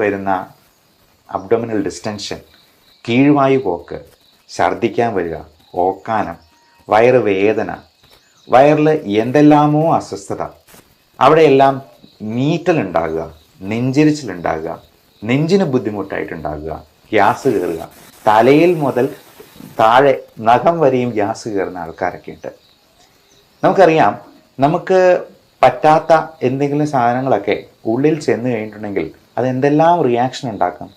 വരുന്ന അബ്ഡോമിനൽ ഡിസ്റ്റൻഷൻ, കീഴ്വായു പോക്ക്, ഛർദ്ദിക്കാൻ വരിക, ഓക്കാനം, വയറ് വേദന, വയറിൽ എന്തെല്ലാമോ അസ്വസ്ഥത, അവിടെയെല്ലാം നീറ്റലുണ്ടാകുക, നെഞ്ചിരിച്ചിലുണ്ടാകുക, നെഞ്ചിന് ബുദ്ധിമുട്ടായിട്ടുണ്ടാകുക, ഗ്യാസ് കയറുക, തലയിൽ മുതൽ താഴെ നഖം വരെയും ഗ്യാസ് കയറുന്ന ആൾക്കാരൊക്കെ ഉണ്ട്. നമുക്കറിയാം, നമുക്ക് പറ്റാത്ത എന്തെങ്കിലും സാധനങ്ങളൊക്കെ ഉള്ളിൽ ചെന്ന് കഴിഞ്ഞിട്ടുണ്ടെങ്കിൽ അത് എന്തെല്ലാം റിയാക്ഷൻ ഉണ്ടാക്കും.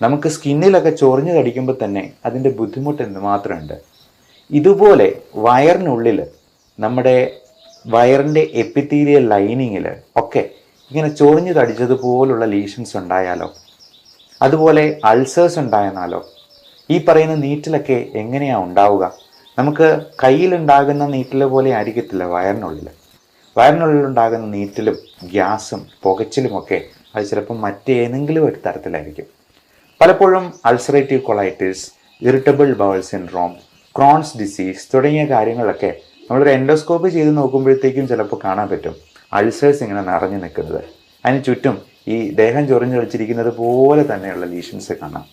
നമുക്ക് സ്കിന്നിലൊക്കെ ചൊറിഞ്ഞു കടിക്കുമ്പോൾ തന്നെ അതിൻ്റെ ബുദ്ധിമുട്ട് എന്തുമാത്രമുണ്ട്. ഇതുപോലെ വയറിനുള്ളിൽ, നമ്മുടെ വയറിൻ്റെ എപ്പിത്തീലിയൽ ലൈനിങ്ങിൽ ഒക്കെ ഇങ്ങനെ ചൊറിഞ്ഞു കടിച്ചതുപോലുള്ള ലീഷൻസ് ഉണ്ടായാലോ, അതുപോലെ അൾസേഴ്സ് ഉണ്ടായെന്നാലോ, ഈ പറയുന്ന നീറ്റിലൊക്കെ എങ്ങനെയാണ് ഉണ്ടാവുക? നമുക്ക് കയ്യിലുണ്ടാകുന്ന നീറ്റിൽ പോലെ ആയിരിക്കത്തില്ല വയറിനുള്ളിലുണ്ടാകുന്ന നീറ്റിലും ഗ്യാസും പുകച്ചിലുമൊക്കെ അത് ചിലപ്പോൾ മറ്റേതെങ്കിലും ഒരു തരത്തിലായിരിക്കും. പലപ്പോഴും ulcerative colitis, irritable bowl syndrome, Crohn's disease തുടങ്ങിയ കാര്യങ്ങളൊക്കെ നമ്മളൊരു എൻഡോസ്കോപ്പി ചെയ്ത് നോക്കുമ്പോഴത്തേക്കും ചിലപ്പോൾ കാണാൻ പറ്റും അൾസേഴ്സ് ഇങ്ങനെ നിറഞ്ഞു നിൽക്കുന്നത്. അതിന് ചുറ്റും ഈ ദേഹം ചൊറിഞ്ഞു കളിച്ചിരിക്കുന്നത് പോലെ തന്നെയുള്ള ലീഷൻസ് കാണാം.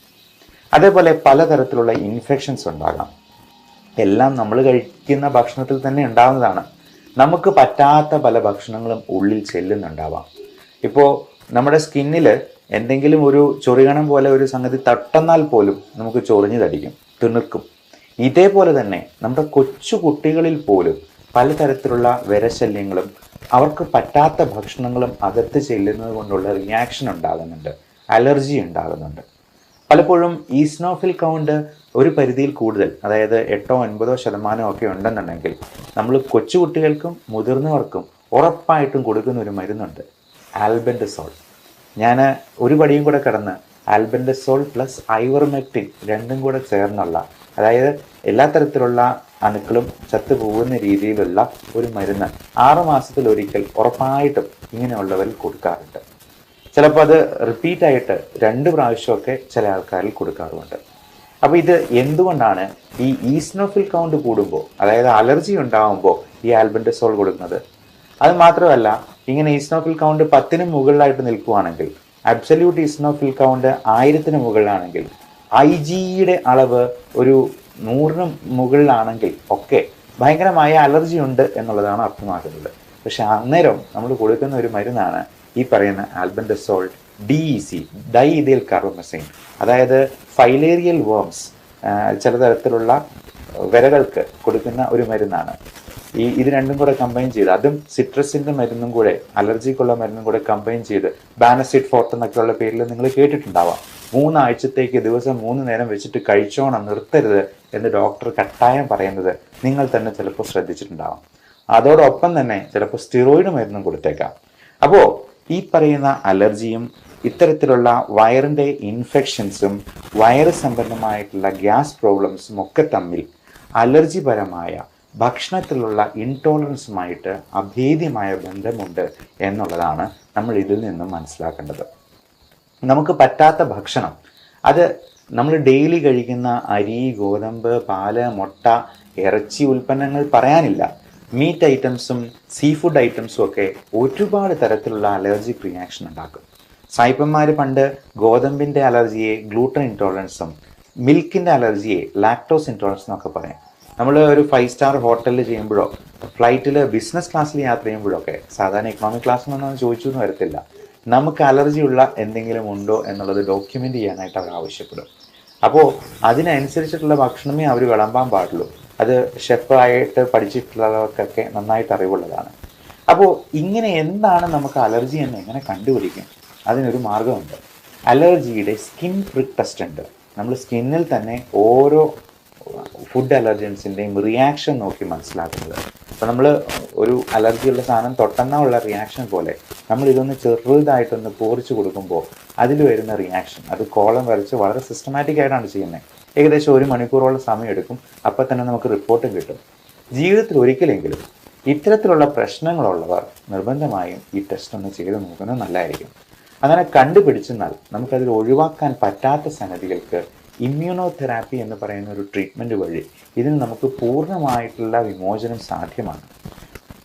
അതേപോലെ പലതരത്തിലുള്ള ഇൻഫെക്ഷൻസ് ഉണ്ടാകാം. എല്ലാം നമ്മൾ കഴിക്കുന്ന ഭക്ഷണത്തിൽ തന്നെ ഉണ്ടാകുന്നതാണ്. നമുക്ക് പറ്റാത്ത പല ഭക്ഷണങ്ങളും ഉള്ളിൽ ചെല്ലുന്നുണ്ടാവാം. ഇപ്പോൾ നമ്മുടെ സ്കിന്നിൽ എന്തെങ്കിലും ഒരു ചൊറിയണം പോലെ ഒരു സംഗതി തട്ടുന്നാൽ പോലും നമുക്ക് ചൊറിഞ്ഞു തടിക്കും, തിണുക്കും. ഇതേപോലെ തന്നെ നമ്മുടെ കൊച്ചു കുട്ടികളിൽ പോലും പലതരത്തിലുള്ള വിരശല്യങ്ങളും അവർക്ക് പറ്റാത്ത ഭക്ഷണങ്ങളും അകത്ത് ചെല്ലുന്നത് കൊണ്ടുള്ള റിയാക്ഷൻ ഉണ്ടാകുന്നുണ്ട്, അലർജി ഉണ്ടാകുന്നുണ്ട്. പലപ്പോഴും ഈസ്നോഫിൽ കൗണ്ട് ഒരു പരിധിയിൽ കൂടുതൽ, അതായത് 8-9% ഒക്കെ ഉണ്ടെന്നുണ്ടെങ്കിൽ നമ്മൾ കൊച്ചുകുട്ടികൾക്കും മുതിർന്നവർക്കും ഉറപ്പായിട്ടും കൊടുക്കുന്ന ഒരു മരുന്നുണ്ട്, ആൽബൻഡസോൾ. ഞാൻ ഒരു പടിയും കൂടെ കടന്ന് ആൽബൻഡസോൾ പ്ലസ് ഐവർമെക്റ്റിൻ രണ്ടും കൂടെ ചേർന്നുള്ള, അതായത് എല്ലാ തരത്തിലുള്ള അണുക്കളും ചത്തുപോകുന്ന രീതിയിലുള്ള ഒരു മരുന്ന് 6 മാസത്തിലൊരിക്കൽ ഉറപ്പായിട്ടും ഇങ്ങനെയുള്ളവരിൽ കൊടുക്കാറുണ്ട്. ചിലപ്പോൾ അത് റിപ്പീറ്റായിട്ട് 2 പ്രാവശ്യമൊക്കെ ചില ആൾക്കാരിൽ കൊടുക്കാറുമുണ്ട്. അപ്പോൾ ഇത് എന്തുകൊണ്ടാണ് ഈ ഈസ്നോഫിൽ കൗണ്ട് കൂടുമ്പോൾ, അതായത് അലർജി ഉണ്ടാകുമ്പോൾ ഈ ആൽബൻഡസോൾ കൊടുക്കുന്നത്? അത് മാത്രമല്ല, ഇങ്ങനെ ഈസ്നോഫിൽ കൗണ്ട് 10-ന് മുകളിലായിട്ട് നിൽക്കുകയാണെങ്കിൽ, അബ്സല്യൂട്ട് ഈസ്നോഫിൽ കൗണ്ട് 1000-ന് മുകളിലാണെങ്കിൽ, IgEയുടെ അളവ് ഒരു 100-ന് മുകളിലാണെങ്കിൽ ഒക്കെ ഭയങ്കരമായ അലർജി ഉണ്ട് എന്നുള്ളതാണ് അർത്ഥമാക്കുന്നത്. പക്ഷെ അന്നേരം നമ്മൾ കൊടുക്കുന്ന ഒരു മരുന്നാണ് ഈ പറയുന്ന ആൽബൻഡസോൾ DEC, ഡൈഇഥൈൽ കാർബമസൈൻ. അതായത് ഫൈലേറിയൽ വേംസ്, ചില തരത്തിലുള്ള വിരകൾക്ക് കൊടുക്കുന്ന ഒരു മരുന്നാണ്. ഇത് രണ്ടും കൂടെ കമ്പൈൻ ചെയ്ത്, അതും സിട്രസിൻ്റെ മരുന്നും കൂടെ, അലർജിക്കുള്ള മരുന്നും കൂടെ കമ്പൈൻ ചെയ്ത്, ബാനസിഡ് ഫോർട്ട് എന്നൊക്കെയുള്ള പേരിൽ നിങ്ങൾ കേട്ടിട്ടുണ്ടാവാം. 3 ആഴ്ചത്തേക്ക് ദിവസം 3 നേരം വെച്ചിട്ട് കഴിച്ചോണം, നിർത്തരുത് എന്ന് ഡോക്ടർ കട്ടായം പറയുന്നത് നിങ്ങൾ തന്നെ ചിലപ്പോൾ ശ്രദ്ധിച്ചിട്ടുണ്ടാവാം. അതോടൊപ്പം തന്നെ ചിലപ്പോൾ സ്റ്റിറോയിഡ് മരുന്നും കൊടുത്തേക്കാം. അപ്പോൾ ഈ പറയുന്ന അലർജിയും ഇത്തരത്തിലുള്ള വയറിൻ്റെ ഇൻഫെക്ഷൻസും വയറ് സംബന്ധമായിട്ടുള്ള ഗ്യാസ് പ്രോബ്ലംസും ഒക്കെ തമ്മിൽ അലർജിപരമായ ഭക്ഷണത്തിലുള്ള ഇൻടോളറൻസുമായിട്ട് അഭേദ്യമായ ബന്ധമുണ്ട് എന്നുള്ളതാണ് നമ്മൾ ഇതിൽ നിന്നും മനസ്സിലാക്കേണ്ടത്. നമുക്ക് പറ്റാത്ത ഭക്ഷണം, അത് നമ്മൾ ഡെയിലി കഴിക്കുന്ന അരി, ഗോതമ്പ്, പാല്, മുട്ട, ഇറച്ചി ഉൽപ്പന്നങ്ങൾ പറയാനില്ല, മീറ്റ് ഐറ്റംസും സീ ഫുഡ് ഐറ്റംസും ഒക്കെ ഒരുപാട് തരത്തിലുള്ള അലർജിക് റിയാക്ഷൻ ഉണ്ടാക്കും. സായിപ്പന്മാർ പണ്ട് ഗോതമ്പിൻ്റെ അലർജിയെ ഗ്ലൂട്ടൻ ഇൻടോളറൻസും മിൽക്കിൻ്റെ അലർജിയെ ലാക്ടോസ് ഇൻടോളറൻസ് എന്നൊക്കെ പറയും. നമ്മൾ ഒരു 5 സ്റ്റാർ ഹോട്ടലിൽ ചെയ്യുമ്പോഴോ ഫ്ലൈറ്റിൽ ബിസിനസ് ക്ലാസ്സിൽ യാത്ര ചെയ്യുമ്പോഴൊക്കെ, സാധാരണ ഇക്കണോമിക് ക്ലാസ്സിലൊന്നും ചോദിച്ചു എന്ന് വരത്തില്ല, നമുക്ക് അലർജിയുള്ള എന്തെങ്കിലും ഉണ്ടോ എന്നുള്ളത് ഡോക്യുമെൻ്റ് ചെയ്യാനായിട്ട് അവർ ആവശ്യപ്പെടും. അപ്പോൾ അതിനനുസരിച്ചിട്ടുള്ള ഭക്ഷണമേ അവർ വിളമ്പാൻ പാടുള്ളൂ. അത് ഷെഫായിട്ട് പഠിച്ചിട്ടുള്ളവർക്കൊക്കെ നന്നായിട്ട് അറിവുള്ളതാണ്. അപ്പോൾ ഇങ്ങനെ എന്താണ് നമുക്ക് അലർജി എന്ന് എങ്ങനെ കണ്ടുപിടിക്കും? അതിനൊരു മാർഗമുണ്ട്. അലർജിയുടെ സ്കിൻ പ്രിക്ക് ടെസ്റ്റ് ഉണ്ട്. നമ്മൾ സ്കിന്നിൽ തന്നെ ഓരോ ഫുഡ് അലർജൻസിൻ്റെയും റിയാക്ഷൻ നോക്കി മനസ്സിലാക്കുന്നത്. അപ്പോൾ നമ്മൾ ഒരു അലർജിയുള്ള സാധനം തൊട്ടെന്നുള്ള റിയാക്ഷൻ പോലെ നമ്മൾ ഇതൊന്ന് ചെറുതായിട്ടൊന്ന് പോറിച്ച് കൊടുക്കുമ്പോൾ അതിൽ വരുന്ന റിയാക്ഷൻ, അത് കോളം വരച്ച് വളരെ സിസ്റ്റമാറ്റിക് ആയിട്ടാണ് ചെയ്യുന്നത്. ഏകദേശം 1 മണിക്കൂറോളം സമയം എടുക്കും. അപ്പോൾ തന്നെ നമുക്ക് റിപ്പോർട്ടും കിട്ടും. ജീവിതത്തിൽ ഒരിക്കലെങ്കിലും ഇത്തരത്തിലുള്ള പ്രശ്നങ്ങളുള്ളവർ നിർബന്ധമായും ഈ ടെസ്റ്റ് ഒന്ന് ചെയ്ത് നോക്കുന്നത് നല്ലതായിരിക്കും. അങ്ങനെ കണ്ടുപിടിച്ചെന്നാൽ നമുക്കതിൽ ഒഴിവാക്കാൻ പറ്റാത്ത സംഗതികൾക്ക് ഇമ്മ്യൂണോതെറാപ്പി എന്ന് പറയുന്ന ഒരു ട്രീറ്റ്മെൻറ്റ് വഴി ഇതിന് നമുക്ക് പൂർണ്ണമായിട്ടുള്ള വിമോചനം സാധ്യമാണ്.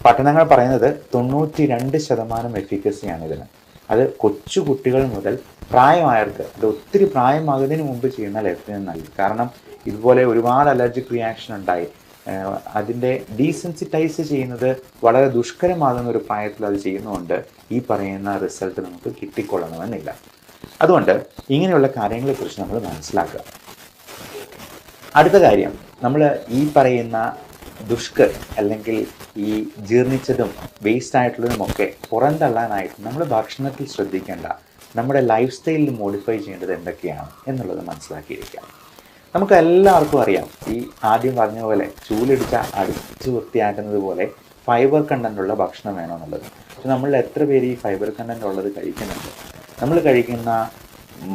പഠനങ്ങൾ പറയുന്നത് 92% എഫിക്കസിയാണ് ഇതിന്. അത് കൊച്ചു കുട്ടികൾ മുതൽ പ്രായമായവർക്ക്, അത് ഒത്തിരി പ്രായമാകുന്നതിന് മുമ്പ് ചെയ്യുന്നാൽ ഏറ്റവും നല്ലത്. കാരണം ഇതുപോലെ ഒരുപാട് അലർജിക് റിയാക്ഷൻ ഉണ്ടായി അതിൻ്റെ ഡീസെൻസിറ്റൈസ് ചെയ്യുന്നത് വളരെ ദുഷ്കരമാകുന്ന ഒരു പ്രായത്തിൽ അത് ചെയ്യുന്നതുകൊണ്ട് ഈ പറയുന്ന റിസൾട്ട് നമുക്ക് കിട്ടിക്കൊള്ളണമെന്നില്ല. അതുകൊണ്ട് ഇങ്ങനെയുള്ള കാര്യങ്ങളെക്കുറിച്ച് നമ്മൾ മനസ്സിലാക്കുക. അടുത്ത കാര്യം, നമ്മൾ ഈ പറയുന്ന ദുഷ്കർ അല്ലെങ്കിൽ ഈ ജീർണിച്ചതും വേസ്റ്റ് ആയിട്ടുള്ളതുമൊക്കെ പുറന്തള്ളാനായിട്ട് നമ്മൾ ഭക്ഷണത്തിൽ ശ്രദ്ധിക്കേണ്ട, നമ്മുടെ ലൈഫ് സ്റ്റൈലിൽ മോഡിഫൈ ചെയ്യേണ്ടത് എന്തൊക്കെയാണ് എന്നുള്ളത് മനസ്സിലാക്കിയിരിക്കാം. നമുക്ക് എല്ലാവർക്കും അറിയാം, ഈ ആദ്യം പറഞ്ഞ പോലെ ചൂലിടിച്ച അടിച്ചു വൃത്തിയാക്കുന്നത് പോലെ ഫൈബർ കണ്ടൻ്റുള്ള ഭക്ഷണം വേണമെന്നുള്ളത്. പക്ഷെ നമ്മൾ എത്ര പേര് ഈ ഫൈബർ കണ്ടൻ്റ് ഉള്ളത് കഴിക്കുന്നുണ്ട്? നമ്മൾ കഴിക്കുന്ന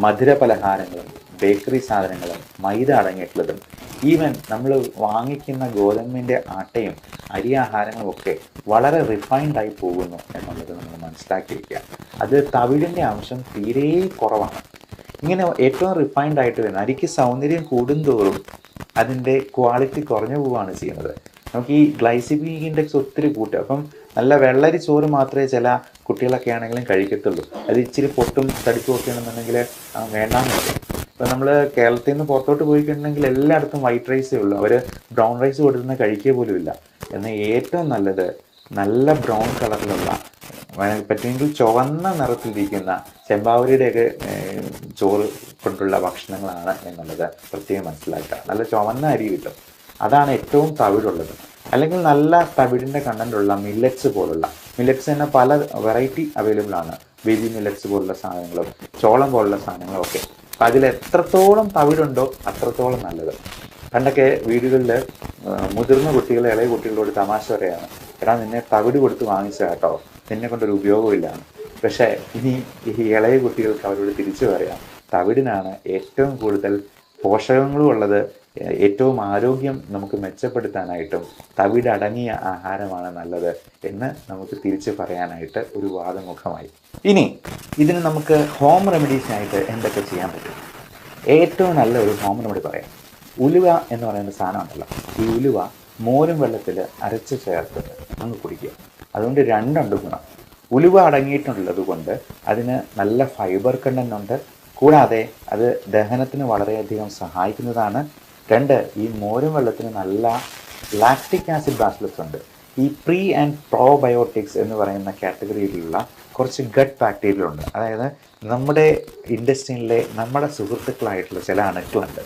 മധുര പലഹാരങ്ങളും ബേക്കറി സാധനങ്ങളും മൈദ അടങ്ങിയിട്ടുള്ളതും ഈവൻ നമ്മൾ വാങ്ങിക്കുന്ന ഗോതമ്പിൻ്റെ ആട്ടയും അരി ആഹാരങ്ങളും ഒക്കെ വളരെ റിഫൈൻഡായി പോകുന്നു എന്നുള്ളത് നമ്മൾ മനസ്സിലാക്കിയിരിക്കുക. അത് തവിടിൻ്റെ അംശം തീരെ കുറവാണ്. ഇങ്ങനെ ഏറ്റവും റിഫൈൻഡ് ആയിട്ട് വരുന്ന അരിക്ക് സൗന്ദര്യം കൂടുന്തോറും അതിൻ്റെ ക്വാളിറ്റി കുറഞ്ഞു പോവുകയാണ് ചെയ്യുന്നത്. നമുക്ക് ഈ ഗ്ലൈസിമിക് ഇൻഡെക്സ് ഒത്തിരി കൂട്ടും. അപ്പം നല്ല വെള്ളരി ചോറ് മാത്രമേ ചില കുട്ടികളൊക്കെ ആണെങ്കിലും കഴിക്കത്തുള്ളൂ. അത് ഇച്ചിരി പൊട്ടും തടിക്കും ഒക്കെ ആണെന്നുണ്ടെങ്കിൽ വേണ്ടാന്ന് പറയും. ഇപ്പം നമ്മൾ കേരളത്തിൽ നിന്ന് പുറത്തോട്ട് പോയിട്ടുണ്ടെങ്കിൽ എല്ലായിടത്തും വൈറ്റ് റൈസേ ഉള്ളൂ. അവർ ബ്രൗൺ റൈസ് കൊടുക്കുന്ന കഴിക്കുക പോലും ഇല്ല. എന്നാൽ ഏറ്റവും നല്ലത് നല്ല ബ്രൗൺ കളറിലുള്ള, പറ്റുമെങ്കിൽ ചുവന്ന നിറത്തിലിരിക്കുന്ന ചെമ്പാവരിയുടെയൊക്കെ ചോറ് കൊണ്ടുള്ള ഭക്ഷണങ്ങളാണ് എന്നുള്ളത് പ്രത്യേകം മനസ്സിലാക്കുക. നല്ല ചുവന്ന അരി കിട്ടും, അതാണ് ഏറ്റവും തവിടുള്ളത്. അല്ലെങ്കിൽ നല്ല തവിടിൻ്റെ കണ്ടൻ്റുള്ള മില്ലറ്റ്സ് പോലുള്ള, മില്ലറ്റ്സ് തന്നെ പല വെറൈറ്റി അവൈലബിൾ ആണ്. ബേബി മില്ലറ്റ്സ് പോലുള്ള സാധനങ്ങളും ചോളം പോലുള്ള സാധനങ്ങളും ഒക്കെ. അപ്പം അതിൽ എത്രത്തോളം തവിടുണ്ടോ അത്രത്തോളം നല്ലത്. പണ്ടൊക്കെ വീടുകളിൽ മുതിർന്ന കുട്ടികൾ ഇളയ കുട്ടികളോട് തമാശ പറയാണ്, എടാ നിന്നെ തവിട് കൊടുത്ത് വാങ്ങിച്ച കേട്ടോ, നിന്നെ കൊണ്ടൊരു ഉപയോഗമില്ലാണ്. പക്ഷേ ഇനി ഈ ഇളയ കുട്ടികൾക്ക് അവരോട് തിരിച്ചു പറയാം, തവിടിനാണ് ഏറ്റവും കൂടുതൽ പോഷകങ്ങളും ഉള്ളത്, ഏറ്റവും ആരോഗ്യം നമുക്ക് മെച്ചപ്പെടുത്താനായിട്ടും തവിട് അടങ്ങിയ ആഹാരമാണ് നല്ലത് എന്ന് നമുക്ക് തിരിച്ചു പറയാനായിട്ട് ഒരു വാദമുഖമായി. ഇനി ഇതിന് നമുക്ക് ഹോം റെമഡീസിനായിട്ട് എന്തൊക്കെ ചെയ്യാൻ പറ്റും? ഏറ്റവും നല്ല ഒരു ഹോം റെമഡി പറയാം. ഉലുവ എന്ന് പറയുന്ന സാധനം ഉണ്ടല്ലോ, ഈ ഉലുവ മോരും വെള്ളത്തിൽ അരച്ച് ചേർത്ത് അങ്ങ് കുടിക്കുക. അതുകൊണ്ട് രണ്ടുണ്ട് ഗുണം. ഉലുവ അടങ്ങിയിട്ടുള്ളത് കൊണ്ട് അതിന് നല്ല ഫൈബർ കണ്ടന്റ് ഉണ്ട്, കൂടാതെ അത് ദഹനത്തിന് വളരെയധികം സഹായിക്കുന്നതാണ്. രണ്ട്, ഈ മോരും വെള്ളത്തിന് നല്ല ലാക്റ്റിക് ആസിഡ് ബാസിലസ് ഉണ്ട്. ഈ പ്രീ ആൻഡ് പ്രോബയോട്ടിക്സ് എന്ന് പറയുന്ന കാറ്റഗറിയിലുള്ള കുറച്ച് ഗട്ട് ബാക്ടീരിയ ഉണ്ട്. അതായത് നമ്മുടെ ഇൻഡസ്ട്രിയിലെ നമ്മുടെ സുഹൃത്തുക്കളായിട്ടുള്ള ചില അണുക്കളുണ്ട്.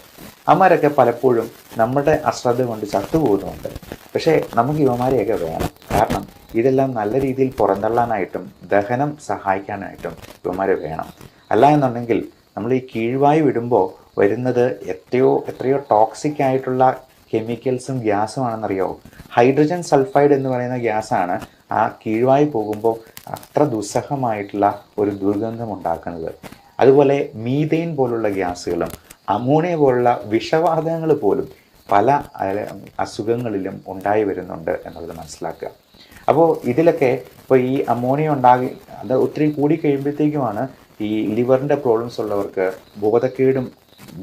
അവന്മാരൊക്കെ പലപ്പോഴും നമ്മുടെ അശ്രദ്ധ കൊണ്ട് ചത്തുപോകുന്നുണ്ട്. പക്ഷേ നമുക്ക് ഇവന്മാരെയൊക്കെ വേണം. കാരണം ഇതെല്ലാം നല്ല രീതിയിൽ പുറന്തള്ളാനായിട്ടും ദഹനം സഹായിക്കാനായിട്ടും ഇവന്മാരെ വേണം. അല്ല എന്നുണ്ടെങ്കിൽ നമ്മൾ ഈ കീഴ്വായു വിടുമ്പോൾ വരുന്നത് എത്രയോ ടോക്സിക് ആയിട്ടുള്ള കെമിക്കൽസും ഗ്യാസുമാണെന്നറിയോ. ഹൈഡ്രജൻ സൾഫൈഡ് എന്ന് പറയുന്ന ഗ്യാസാണ് ആ കീഴ്വായു പോകുമ്പോൾ അത്ര ദുസ്സഹമായിട്ടുള്ള ഒരു ദുർഗന്ധം ഉണ്ടാക്കുന്നത്. അതുപോലെ മീഥെയിൻ പോലുള്ള ഗ്യാസുകളും അമോണിയ പോലുള്ള വിഷവാതകങ്ങൾ പോലും പല അസുഖങ്ങളിലും ഉണ്ടായി വരുന്നുണ്ട് എന്നുള്ളത് മനസ്സിലാക്കുക. അപ്പോൾ ഇതിലൊക്കെ ഇപ്പോൾ ഈ അമോണിയ അത് ഒത്തിരി കൂടി കഴിയുമ്പോഴത്തേക്കുമാണ് ഈ ലിവറിൻ്റെ പ്രോബ്ലംസ് ഉള്ളവർക്ക് ബോധക്കേടും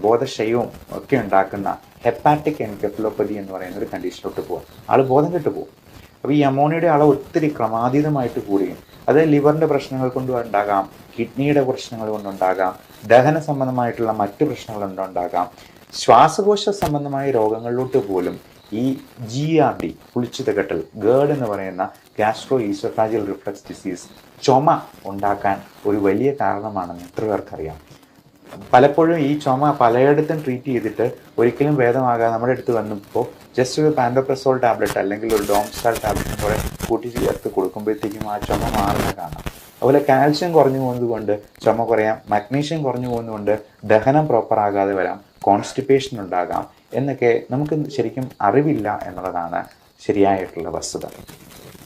ബോധക്ഷയവും ഒക്കെ ഉണ്ടാക്കുന്ന ഹെപ്പാറ്റിക് എൻകെഫലോപ്പതി എന്ന് പറയുന്ന ഒരു കണ്ടീഷനിലോട്ട് പോകും. ആൾ ബോധം കെട്ടു പോകും. അപ്പോൾ ഈ അമോണിയയുടെ അളവ് ഒത്തിരി ക്രമാതീതമായിട്ട് കൂടുകയും അത് ലിവറിൻ്റെ പ്രശ്നങ്ങൾ കൊണ്ടുണ്ടാകാം, കിഡ്നിയുടെ പ്രശ്നങ്ങൾ കൊണ്ടുണ്ടാകാം, ദഹന സംബന്ധമായിട്ടുള്ള മറ്റ് പ്രശ്നങ്ങൾ കൊണ്ടുണ്ടാകാം, ശ്വാസകോശ സംബന്ധമായ രോഗങ്ങളിലോട്ട് പോലും ഈ GERD പുളിച്ചിതകെട്ടൽ, ഗേർഡ് എന്ന് പറയുന്ന ഗ്യാസ്ട്രോ ഈസോഫാജിയൽ റിഫ്ലക്സ് ഡിസീസ്, ചുമ ഉണ്ടാക്കാൻ ഒരു വലിയ കാരണമാണെന്ന് എത്ര പേർക്കറിയാം. പലപ്പോഴും ഈ ചുമ പലയിടത്തും ട്രീറ്റ് ചെയ്തിട്ട് ഒരിക്കലും ഭേദമാകാതെ നമ്മുടെ അടുത്ത് വന്നപ്പോൾ ജസ്റ്റ് ഒരു പാൻഡോപ്രസോൾ ടാബ്ലറ്റ് അല്ലെങ്കിൽ ഒരു ഡോംസ്റ്റാൾ ടാബ്ലറ്റും കൂടെ കൂട്ടി ചേർത്ത് കൊടുക്കുമ്പോഴത്തേക്കും ആ ചുമ മാറുന്ന കാണാം. അതുപോലെ കാൽഷ്യം കുറഞ്ഞു പോകുന്നത് കൊണ്ട് ചുമ കുറയാം, മഗ്നീഷ്യം കുറഞ്ഞു പോകുന്നതുകൊണ്ട് ദഹനം പ്രോപ്പർ ആകാതെ വരാം, കോൺസ്റ്റിപ്പേഷൻ ഉണ്ടാകാം എന്നൊക്കെ നമുക്ക് ശരിക്കും അറിവില്ല എന്നുള്ളതാണ് ശരിയായിട്ടുള്ള വസ്തുത.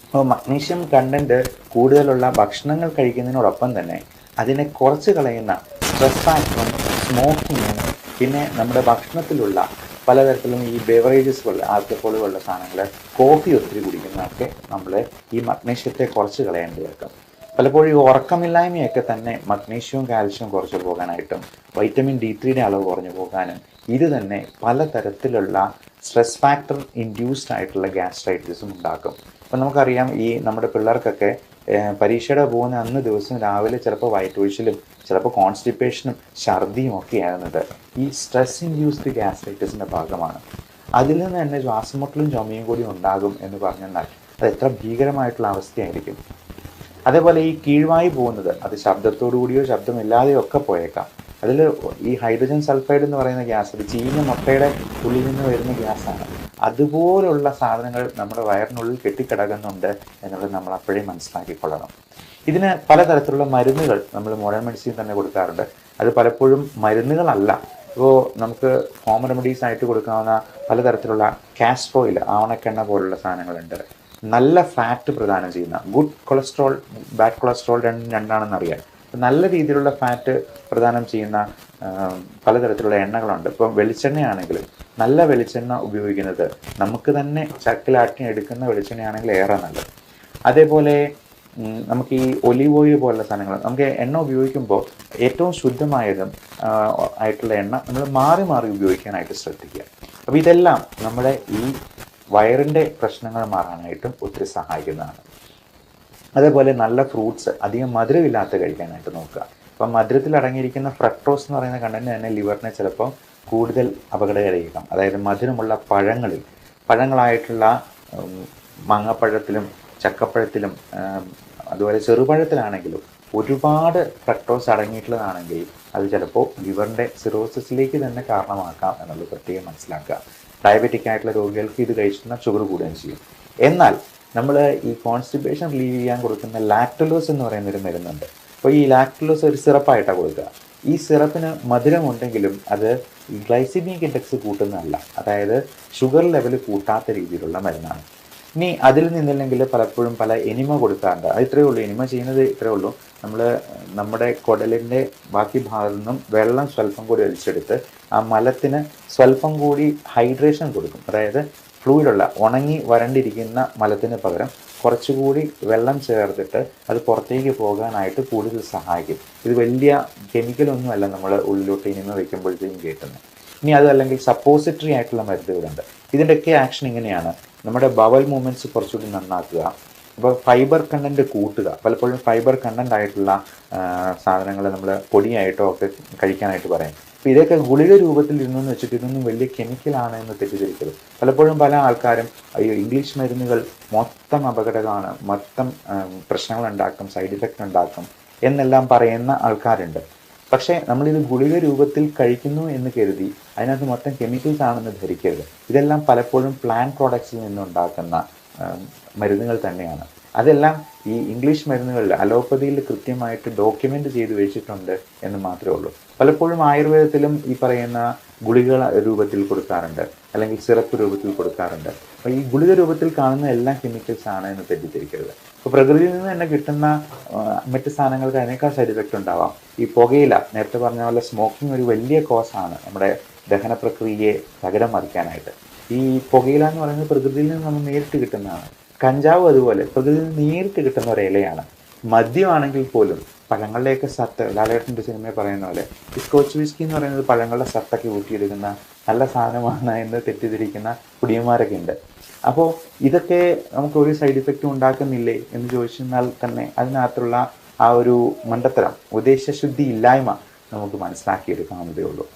അപ്പോൾ മഗ്നീഷ്യം കണ്ടൻറ്റ് കൂടുതലുള്ള ഭക്ഷണങ്ങൾ കഴിക്കുന്നതിനോടൊപ്പം തന്നെ അതിനെ കുറച്ച് കളയുന്ന സ്ട്രെസ് ഫാക്ടറും സ്മോക്കിങ്ങും പിന്നെ നമ്മുടെ ഭക്ഷണത്തിലുള്ള പലതരത്തിലും ഈ ബെവറേജസ് പോലുള്ള ആൽക്കഹോൾ പോലുള്ള സാധനങ്ങൾ, കോഫി ഒത്തിരി കുടിക്കുന്നതൊക്കെ നമ്മൾ ഈ മഗ്നീഷ്യത്തെ കുറച്ച് കളയേണ്ടി വരും. പലപ്പോഴും ഈ ഉറക്കമില്ലായ്മയൊക്കെ തന്നെ മഗ്നീഷ്യവും കാൽഷ്യവും കുറച്ച് പോകാനായിട്ടും വൈറ്റമിൻ D3 അളവ് കുറഞ്ഞു പോകാനും ഇത് തന്നെ പലതരത്തിലുള്ള സ്ട്രെസ് ഫാക്ടർ ഇൻഡ്യൂസ്ഡ് ആയിട്ടുള്ള ഗ്യാസ്ട്രൈറ്റിസും ഉണ്ടാക്കും. അപ്പം നമുക്കറിയാം, ഈ നമ്മുടെ പിള്ളേർക്കൊക്കെ പരീക്ഷയുടെ പോകുന്ന അന്ന് ദിവസം രാവിലെ ചിലപ്പോൾ വയറ്റൊഴിച്ചിലും ചിലപ്പോൾ കോൺസ്റ്റിപ്പേഷനും ഛർദിയും ഒക്കെ ആകുന്നത് ഈ സ്ട്രെസ് ഇൻഡ്യൂസ്ഡ് ഗ്യാസ്ട്രൈറ്റിസിൻ്റെ ഭാഗമാണ്. അതിൽ നിന്ന് തന്നെ ശ്വാസമുട്ടലും ചുമയും കൂടി ഉണ്ടാകും എന്ന് പറഞ്ഞാൽ അത് എത്ര ഭീകരമായിട്ടുള്ള അവസ്ഥയായിരിക്കും. അതേപോലെ ഈ കീഴ്വായി പോകുന്നത് അത് ശബ്ദത്തോടു കൂടിയോ ശബ്ദമില്ലാതെയോ ഒക്കെ പോയേക്കാം. അതിൽ ഈ ഹൈഡ്രജൻ സൾഫൈഡ് എന്ന് പറയുന്ന ഗ്യാസ്, അത് ചീഞ്ഞ മുട്ടയുടെ ഉള്ളിൽ നിന്ന് വരുന്ന ഗ്യാസാണ്. അതുപോലുള്ള സാധനങ്ങൾ നമ്മുടെ വയറിനുള്ളിൽ കെട്ടിക്കിടക്കുന്നുണ്ട് എന്നുള്ളത് നമ്മൾ അപ്പോഴേ മനസ്സിലാക്കിക്കൊള്ളണം. ഇതിന് പലതരത്തിലുള്ള മരുന്നുകൾ നമ്മൾ മോഡേൺ മെഡിസിൻ തന്നെ കൊടുക്കാറുണ്ട്. അത് പലപ്പോഴും മരുന്നുകളല്ല. ഇപ്പോൾ നമുക്ക് ഹോം റെമഡീസ് ആയിട്ട് കൊടുക്കാവുന്ന പലതരത്തിലുള്ള കാസ്റ്റർ ഓയിൽ, ആവണക്കെണ്ണ പോലുള്ള സാധനങ്ങളുണ്ട്. നല്ല ഫാറ്റ് പ്രദാനം ചെയ്യുന്ന ഗുഡ് കൊളസ്ട്രോൾ, ബാഡ് കൊളസ്ട്രോൾ രണ്ടാണെന്നറിയാം. നല്ല രീതിയിലുള്ള ഫാറ്റ് പ്രദാനം ചെയ്യുന്ന പലതരത്തിലുള്ള എണ്ണകളുണ്ട്. ഇപ്പം വെളിച്ചെണ്ണയാണെങ്കിലും നല്ല വെളിച്ചെണ്ണ ഉപയോഗിക്കുന്നത്, നമുക്ക് തന്നെ ചക്കിലാട്ടി എടുക്കുന്ന വെളിച്ചെണ്ണയാണെങ്കിൽ ഏറെ നല്ലത്. അതേപോലെ നമുക്ക് ഈ ഒലീവ് ഓയിൽ പോലുള്ള സാധനങ്ങൾ, നമുക്ക് എണ്ണ ഉപയോഗിക്കുമ്പോൾ ഏറ്റവും ശുദ്ധമായതും ആയിട്ടുള്ള എണ്ണ നമ്മൾ മാറി മാറി ഉപയോഗിക്കാനായിട്ട് ശ്രദ്ധിക്കുക. അപ്പോൾ ഇതെല്ലാം നമ്മുടെ ഈ വയറിൻ്റെ പ്രശ്നങ്ങൾ മാറാനായിട്ടും ഒത്തിരി സഹായിക്കുന്നതാണ്. അതേപോലെ നല്ല ഫ്രൂട്ട്സ് അധികം മധുരമില്ലാത്ത കഴിക്കാനായിട്ട് നോക്കുക. അപ്പം മധുരത്തിൽ അടങ്ങിയിരിക്കുന്ന ഫ്രക്ടോസ് എന്ന് പറയുന്ന കണ്ടന്റ് തന്നെ ലിവറിനെ ചിലപ്പോൾ കൂടുതൽ അപകടകരമായിരിക്കാം. അതായത് മധുരമുള്ള പഴങ്ങളായിട്ടുള്ള മാങ്ങപ്പഴത്തിലും ചക്കപ്പഴത്തിലും അതുപോലെ ചെറുപഴത്തിലാണെങ്കിലും ഒരുപാട് ഫ്രക്ടോസ് അടങ്ങിയിട്ടുള്ളതാണെങ്കിൽ അത് ചിലപ്പോൾ ലിവറിൻ്റെ സിറോസിസിലേക്ക് തന്നെ കാരണമാക്കാം എന്നുള്ളത് പ്രത്യേകം മനസ്സിലാക്കുക. ഡയബറ്റിക് ആയിട്ടുള്ള രോഗികൾക്ക് ഇത് കഴിക്കുന്ന ഷുഗർ കൂടുകയും ചെയ്യും. എന്നാൽ നമ്മൾ ഈ കോൺസ്റ്റിപ്പേഷൻ റിലീവ് ചെയ്യാൻ കൊടുക്കുന്ന ലാക്ടലോസ് എന്ന് പറയുന്നൊരു മരുന്നുണ്ട്. അപ്പോൾ ഈ ലാക്ടലോസ് ഒരു സിറപ്പായിട്ടാണ് കൊടുക്കുക. ഈ സിറപ്പിന് മധുരമുണ്ടെങ്കിലും അത് ഗ്ലൈസിമിക് ഇൻഡെക്സ് കൂട്ടുന്നതല്ല, അതായത് ഷുഗർ ലെവൽ കൂട്ടാത്ത രീതിയിലുള്ള മരുന്നാണ്. ഇനി അതിൽ നിന്നില്ലെങ്കിൽ പലപ്പോഴും പല എനിമ കൊടുക്കാറുണ്ട്. അത് ഇത്രയേ ഉള്ളൂ, എനിമ ചെയ്യുന്നത് ഇത്രയേ ഉള്ളൂ. നമ്മൾ നമ്മുടെ കുടലിൻ്റെ ബാക്കി ഭാഗത്തു നിന്നും വെള്ളം സ്വല്പം കൂടി ഒഴിച്ചെടുത്ത് ആ മലത്തിന് സ്വല്പം കൂടി ഹൈഡ്രേഷൻ കൊടുക്കും. അതായത് ഫ്ലൂയിഡുള്ള ഉണങ്ങി വരണ്ടിരിക്കുന്ന മലത്തിന് പകരം കുറച്ചുകൂടി വെള്ളം ചേർത്തിട്ട് അത് പുറത്തേക്ക് പോകാനായിട്ട് കൂടുതൽ സഹായിക്കും. ഇത് വലിയ കെമിക്കലൊന്നുമല്ല നമ്മൾ ഉള്ളിലോട്ട് എനിമ വയ്ക്കുമ്പോഴത്തേക്കും കേട്ടുന്നത്. ഇനി അതല്ലെങ്കിൽ സപ്പോസിറ്ററി ആയിട്ടുള്ള മരുന്നുകളുണ്ട്. ഇതിൻ്റെയൊക്കെ ആക്ഷൻ ഇങ്ങനെയാണ്: നമ്മുടെ ബവൽ മൂവ്മെൻറ്റ്സ് കുറച്ചുകൂടി നന്നാക്കുക, അപ്പോൾ ഫൈബർ കണ്ടൻറ്റ് കൂട്ടുക. പലപ്പോഴും ഫൈബർ കണ്ടൻ്റ് ആയിട്ടുള്ള സാധനങ്ങൾ നമ്മൾ പൊടിയായിട്ടോ ഒക്കെ കഴിക്കാനായിട്ട് പറയും. അപ്പോൾ ഇതൊക്കെ ഗുളിക രൂപത്തിൽ ഇരുന്നെന്ന് വെച്ചിട്ട് ഇതൊന്നും വലിയ കെമിക്കലാണ് എന്ന് തെറ്റിദ്ധരിക്കരുത്. പലപ്പോഴും പല ആൾക്കാരും അയ്യോ ഇംഗ്ലീഷ് മരുന്നുകൾ മൊത്തം അപകടമാണ്, മൊത്തം പ്രശ്നങ്ങൾ ഉണ്ടാക്കും, സൈഡ് ഇഫക്റ്റ് ഉണ്ടാക്കും എന്നെല്ലാം പറയുന്ന ആൾക്കാരുണ്ട്. പക്ഷേ നമ്മളിത് ഗുളിക രൂപത്തിൽ കഴിക്കുന്നു എന്ന് കരുതി അതിനകത്ത് മൊത്തം കെമിക്കൽസ് ആണെന്ന് ധരിക്കരുത്. ഇതെല്ലാം പലപ്പോഴും പ്ലാന്റ് പ്രോഡക്ട്സിൽ നിന്നുണ്ടാക്കുന്ന മരുന്നുകൾ തന്നെയാണ്. അതെല്ലാം ഈ ഇംഗ്ലീഷ് മരുന്നുകളിൽ അലോപ്പതിയിൽ കൃത്യമായിട്ട് ഡോക്യുമെൻ്റ് ചെയ്ത് വെച്ചിട്ടുണ്ട് എന്ന് മാത്രമേ ഉള്ളൂ. പലപ്പോഴും ആയുർവേദത്തിലും ഈ പറയുന്ന ഗുളിക രൂപത്തിൽ കൊടുക്കാറുണ്ട്, അല്ലെങ്കിൽ സിറപ്പ് രൂപത്തിൽ കൊടുക്കാറുണ്ട്. അപ്പോൾ ഈ ഗുളിക രൂപത്തിൽ കാണുന്ന എല്ലാം കെമിക്കൽസ് ആണ് എന്ന് തെറ്റിദ്ധരിക്കരുത്. ഇപ്പോൾ പ്രകൃതിയിൽ നിന്ന് തന്നെ കിട്ടുന്ന മറ്റ് സാധനങ്ങൾക്ക് അതിനേക്കാൾ സൈഡ് എഫക്റ്റ് ഉണ്ടാവാം. ഈ പുകയില, നേരത്തെ പറഞ്ഞ പോലെ സ്മോക്കിംഗ് ഒരു വലിയ കോസാണ് നമ്മുടെ ദഹന പ്രക്രിയയെ തകിടം മറിക്കാനായിട്ട്. ഈ പുകയില എന്ന് പറയുന്നത് പ്രകൃതിയിൽ നിന്ന് നമ്മൾ നേരിട്ട് കിട്ടുന്നതാണ്. കഞ്ചാവ് അതുപോലെ പ്രകൃതിയിൽ നിന്ന് നേരിട്ട് കിട്ടുന്ന ഒരു ഇലയാണ്. മദ്യമാണെങ്കിൽ പോലും പഴങ്ങളുടെയൊക്കെ സത്ത്, ലാലേട്ടൻ്റെ സിനിമയിൽ പറയുന്ന പോലെ ഈ സ്കോച്ച് വിസ്കി എന്ന് പറയുന്നത് പഴങ്ങളുടെ സത്തൊക്കെ ഊറ്റിയെടുക്കുന്ന നല്ല സാധനമാണ് എന്ന് തെറ്റിദ്ധരിക്കുന്ന കുടിയന്മാരൊക്കെ ഉണ്ട്. അപ്പോൾ ഇതൊക്കെ നമുക്ക് ഒരു സൈഡ് ഇഫക്റ്റും ഉണ്ടാക്കുന്നില്ലേ എന്ന് ചോദിച്ചാൽ തന്നെ അതിനകത്തുള്ള ആ ഒരു മണ്ടത്തരം, ഉദ്ദേശശുദ്ധി ഇല്ലായ്മ നമുക്ക് മനസ്സിലാക്കിയെടുക്കാവുന്നതേ ഉള്ളൂ.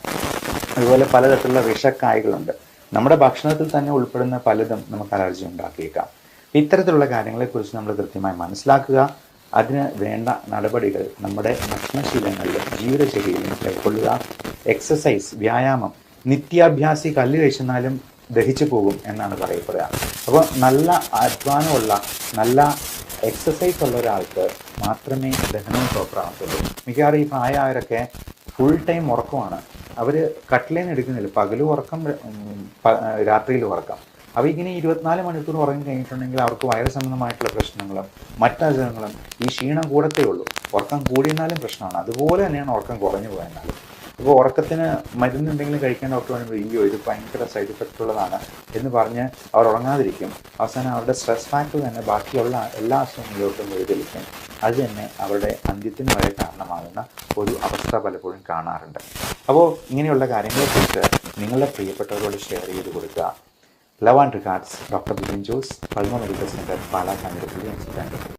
അതുപോലെ പലതരത്തിലുള്ള വിഷക്കായകളുണ്ട്. നമ്മുടെ ഭക്ഷണത്തിൽ തന്നെ ഉൾപ്പെടുന്ന പലതും നമുക്ക് അലർജി ഉണ്ടാക്കിയേക്കാം. ഇത്തരത്തിലുള്ള കാര്യങ്ങളെക്കുറിച്ച് നമ്മൾ കൃത്യമായി മനസ്സിലാക്കുക. അതിന് വേണ്ട നടപടികൾ നമ്മുടെ ഭക്ഷണശീലങ്ങളിലും ജീവിതചര്യയിലും കൈക്കൊള്ളുക. എക്സസൈസ്, വ്യായാമം, നിത്യാഭ്യാസി കല്ല് കഴിച്ചെന്നാലും ദഹിച്ചു പോകും എന്നാണ് പറയപ്പെടുക. അപ്പോൾ നല്ല അധ്വാനമുള്ള, നല്ല എക്സസൈസ് ഉള്ള ഒരാൾക്ക് മാത്രമേ ദഹനവും പ്രോപ്പറാകത്തുള്ളൂ. മിക്കവാറും ഈ പ്രായമായവരൊക്കെ ഫുൾ ടൈം ഉറക്കമാണ്. അവർ കട്ടിലേന്ന് എടുക്കുന്നില്ല, പകലും ഉറക്കം, രാത്രിയിലും ഉറക്കം. അപ്പോൾ ഇങ്ങനെ 24 മണിക്കൂർ ഉറങ്ങി കഴിഞ്ഞിട്ടുണ്ടെങ്കിൽ അവർക്ക് വയറ് സംബന്ധമായിട്ടുള്ള പ്രശ്നങ്ങളും മറ്റസുഖങ്ങളും ഈ ക്ഷീണം കൂടത്തേ ഉള്ളൂ. ഉറക്കം കൂടിയെന്നാലും പ്രശ്നമാണ്. അതുപോലെ തന്നെയാണ് ഉറക്കം കുറഞ്ഞു പോയെന്നാലും. അപ്പോൾ ഉറക്കത്തിന് മരുന്ന് എന്തെങ്കിലും കഴിക്കാൻ ഡോക്ടർ പറയുമ്പോൾ അയ്യോ ഇത് ഭയങ്കര സൈഡ് ഇഫക്റ്റ് ഉള്ളതാണ് എന്ന് പറഞ്ഞ് അവർ ഉറങ്ങാതിരിക്കും. അവസാനം അവരുടെ സ്ട്രെസ് ഫാക്ടർ തന്നെ ബാക്കിയുള്ള എല്ലാ അസുഖങ്ങളിലോട്ടും വഴിതെളിക്കും. അത് തന്നെ അവരുടെ അന്ത്യത്തിന് വരെ കാരണമാകുന്ന ഒരു അവസ്ഥ പലപ്പോഴും കാണാറുണ്ട്. അപ്പോൾ ഇങ്ങനെയുള്ള കാര്യങ്ങളെക്കുറിച്ച് നിങ്ങളുടെ പ്രിയപ്പെട്ടവരോട് ഷെയർ ചെയ്ത് കൊടുക്കുക. Love and regards, doctor Bipin Jose, Pulma medical centre, Pala Kanjirappally.